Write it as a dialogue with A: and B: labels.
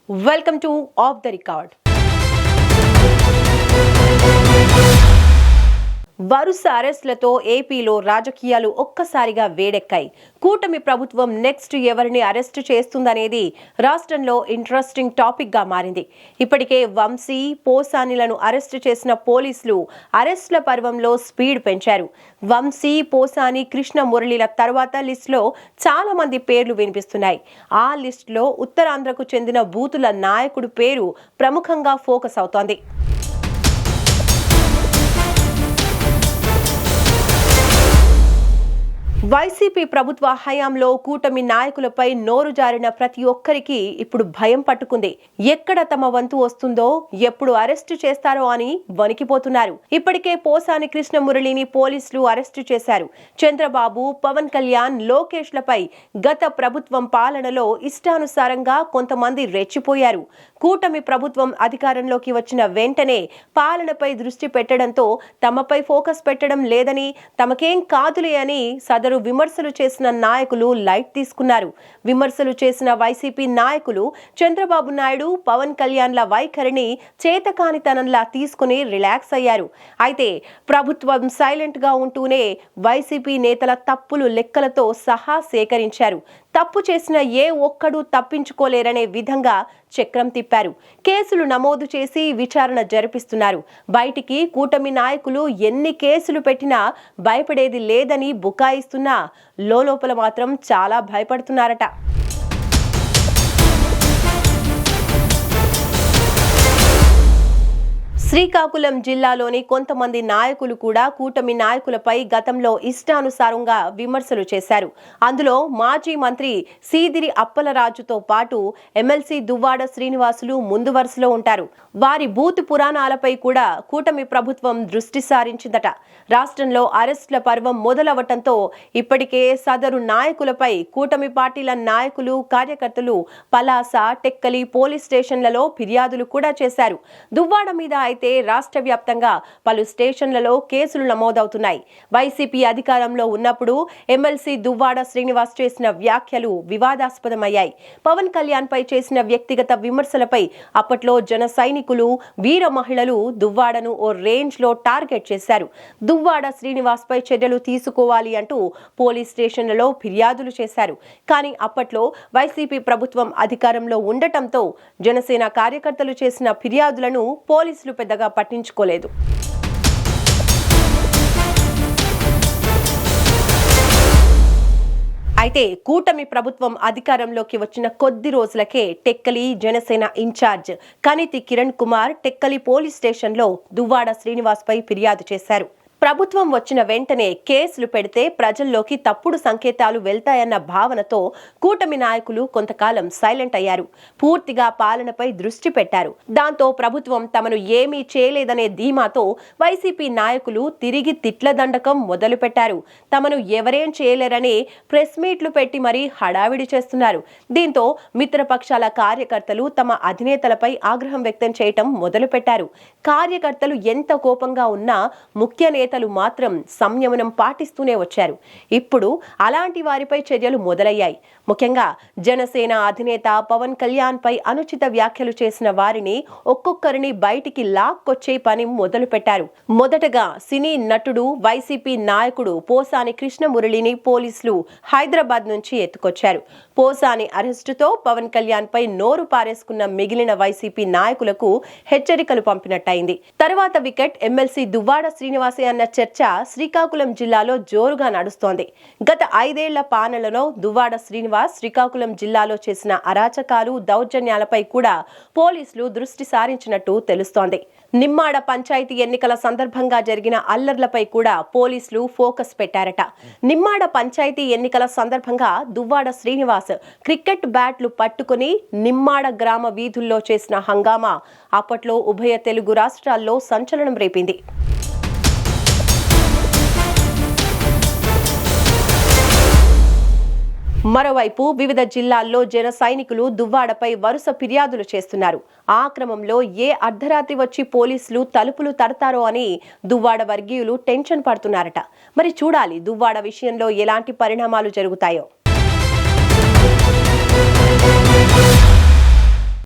A: Welcome to Off the Record. వరుస అరెస్టులతో ఏపీలో రాజకీయాలు ఒక్కసారిగా వేడెక్కాయి. కూటమి ప్రభుత్వం నెక్స్ట్ ఎవరిని అరెస్టు చేస్తుందనేది రాష్ట్రంలో ఇంట్రెస్టింగ్ టాపిక్ గా మారింది. ఇప్పటికే వంశీ, పోసానిలను అరెస్టు చేసిన పోలీసులు అరెస్టుల పర్వంలో స్పీడ్ పెంచారు. వంశీ, పోసాని, కృష్ణ మురళిల తర్వాత లిస్టులో చాలా మంది పేర్లు వినిపిస్తున్నాయి. ఆ లిస్టులో ఉత్తరాంధ్రకు చెందిన బూతుల నాయకుడు పేరు ప్రముఖంగా ఫోకస్ అవుతోంది. వైసీపీ ప్రభుత్వ హయాంలో కూటమి నాయకులపై నోరు జారిన ప్రతి ఒక్కరికి ఇప్పుడు భయం పట్టుకుంది. ఎక్కడ తమ వంతు వస్తుందో, ఎప్పుడు అరెస్టు చేస్తారో అని వణికిపోతున్నారు. ఇప్పటికే పోసాని కృష్ణమురళిని పోలీసులు అరెస్టు చేశారు. చంద్రబాబు, పవన్ కళ్యాణ్, లోకేష్లపై గత ప్రభుత్వం పాలనలో ఇష్టానుసారంగా కొంతమంది రెచ్చిపోయారు. కూటమి ప్రభుత్వం అధికారంలోకి వచ్చిన వెంటనే పాలనపై దృష్టి పెట్టడంతో తమపై ఫోకస్ పెట్టడం లేదని, తమకేం కాదులే అని సదరు విమర్శలు చేసిన నాయకులు లైట్ తీసుకున్నారు. విమర్శలు చేసిన వైసీపీ నాయకులు చంద్రబాబు నాయుడు, పవన్ కళ్యాణ్ల వైఖరిని చేతకానితనంలా తీసుకుని రిలాక్స్ అయ్యారు. అయితే ప్రభుత్వం సైలెంట్ గా ఉంటూనే వైసీపీ నేతల తప్పులు లెక్కలతో సహా సేకరించారు. తప్పు చేసిన ఏ ఒక్కడూ తప్పించుకోలేరనే విధంగా చక్రం తిప్పారు. కేసులు నమోదు చేసి విచారణ జరిపిస్తున్నారు. బయటికి కూటమి నాయకులు ఎన్ని కేసులు పెట్టినా భయపడేది లేదని బుకాయిస్తున్నా లోపల మాత్రం చాలా భయపడుతున్నారట. శ్రీకాకుళం జిల్లాలోని కొంతమంది నాయకులు కూడా కూటమి నాయకులపై గతంలో ఇష్టానుసారంగా విమర్శలు చేశారు. అందులో మాజీ మంత్రి సీదిరి అప్పలరాజుతో పాటు ఎమ్మెల్సీ దువ్వాడ శ్రీనివాసులు ముందు వరుసలో ఉంటారు. వారి బూతు పురాణాలపై కూడా కూటమి ప్రభుత్వం దృష్టి సారించిందట. రాష్ట్రంలో అరెస్టుల పర్వం మొదలవటంతో ఇప్పటికే సదరు నాయకులపై కూటమి పార్టీల నాయకులు, కార్యకర్తలు పలాస, టెక్కలి పోలీస్ స్టేషన్లలో ఫిర్యాదులు కూడా చేశారు. దువ్వాడ మీద అయితే రాష్ట్ర వ్యాప్తంగా పలు స్టేషన్లలో కేసులు నమోదవుతున్నాయి. వైసీపీ అధికారంలో ఉన్నప్పుడు ఎమ్మెల్సీ దువ్వాడ శ్రీనివాస్ చేసిన వ్యాఖ్యలు వివాదాస్పదమయ్యాయి. పవన్ కళ్యాణ్ పై చేసిన వ్యక్తిగత విమర్శలపై అప్పట్లో జన సైనికులు, వీర మహిళలు దువ్వాడను ఓ రేంజ్ లో టార్గెట్ చేశారు. దువ్వాడ శ్రీనివాస్ పై చర్యలు తీసుకోవాలి అంటూ పోలీస్ స్టేషన్లలో ఫిర్యాదులు చేశారు. కానీ అప్పట్లో వైసీపీ ప్రభుత్వం అధికారంలో ఉండటంతో జనసేన కార్యకర్తలు చేసిన ఫిర్యాదులను పోలీసులు పెద్దగా పట్టించుకోలేదు. అయితే కూటమి ప్రభుత్వం అధికారంలోకి వచ్చిన కొద్ది రోజులకే టెక్కలి జనసేన ఇన్ఛార్జ్ కనితి కిరణ్ కుమార్ టెక్కలి పోలీస్ స్టేషన్లో దువ్వాడ శ్రీనివాస్ పై ఫిర్యాదు చేశారు. ప్రభుత్వం వచ్చిన వెంటనే కేసులు పెడితే ప్రజల్లోకి తప్పుడు సంకేతాలు వెళ్తాయన్న భావనతో కూటమి నాయకులు కొంతకాలం సైలెంట్ అయ్యారు. పూర్తిగా పాలనపై దృష్టి పెట్టారు. దాంతో ప్రభుత్వం తమను ఏమీ చేయలేదనే ధీమాతో వైసీపీ నాయకులు తిరిగి తిట్ల దండకం మొదలుపెట్టారు. తమను ఎవరేం చేయలేరని ప్రెస్ మీట్లు పెట్టి మరీ హడావిడి చేస్తున్నారు. దీంతో మిత్రపక్షాల కార్యకర్తలు తమ అధినేతలపై ఆగ్రహం వ్యక్తం చేయటం మొదలుపెట్టారు. కార్యకర్తలు ఎంత కోపంగా ఉన్నా ముఖ్య నేతలు మాత్రం సంయమనం పాటిస్తూనే వచ్చారు. ఇప్పుడు అలాంటి వారిపై చర్యలు మొదలయ్యాయి. ముఖ్యంగా జనసేన అధినేత పవన్ కళ్యాణ్ పై అనుచిత వ్యాఖ్యలు చేసిన వారిని ఒక్కొక్కరిని బయటికి లాక్కొచ్చే పని మొదలు పెట్టారు. మొదటగా సినీ నటుడు, వైసీపీ నాయకుడు పోసాని కృష్ణమురళిని పోలీసులు హైదరాబాద్ నుంచి ఎత్తుకొచ్చారు. పోసాని అరెస్టుతో పవన్ కళ్యాణ్ పై నోరు పారేసుకున్న మిగిలిన వైసీపీ నాయకులకు హెచ్చరికలు పంపినట్టయింది. తర్వాత వికెట్ ఎమ్మెల్సీ దువ్వాడ శ్రీనివాసే అన్న చర్చ శ్రీకాకుళం జిల్లాలో జోరుగా నడుస్తోంది. గత 5 ఏళ్ల పాలనలో దువ్వాడ శ్రీనివాస్ శ్రీకాకుళం జిల్లాలో చేసిన అరాచకాలు, దౌర్జన్యాలపై కూడా పోలీసులు దృష్టి సారించినట్టు తెలుస్తోంది. నిమ్మాడ పంచాయతీ ఎన్నికల సందర్భంగా జరిగిన అల్లర్లపై కూడా పోలీసులు ఫోకస్ పెట్టారట. నిమ్మాడ పంచాయతీ ఎన్నికల సందర్భంగా దువ్వాడ శ్రీనివాస్ క్రికెట్ బ్యాట్లు పట్టుకుని నిమ్మాడ గ్రామ వీధుల్లో చేసిన హంగామా అప్పట్లో ఉభయ తెలుగు రాష్ట్రాల్లో సంచలనం రేపింది. మరోవైపు వివిధ జిల్లాల్లో జన సైనికులు దువ్వాడపై వరుస ఫిర్యాదులు చేస్తున్నారు. ఆ క్రమంలో ఏ అర్ధరాత్రి వచ్చి పోలీసులు తలుపులు తడతారో అని దువ్వాడ వర్గీయులు టెన్షన్ పడుతున్నారట. మరి చూడాలి దువ్వాడ విషయంలో ఎలాంటి పరిణామాలు జరుగుతాయో.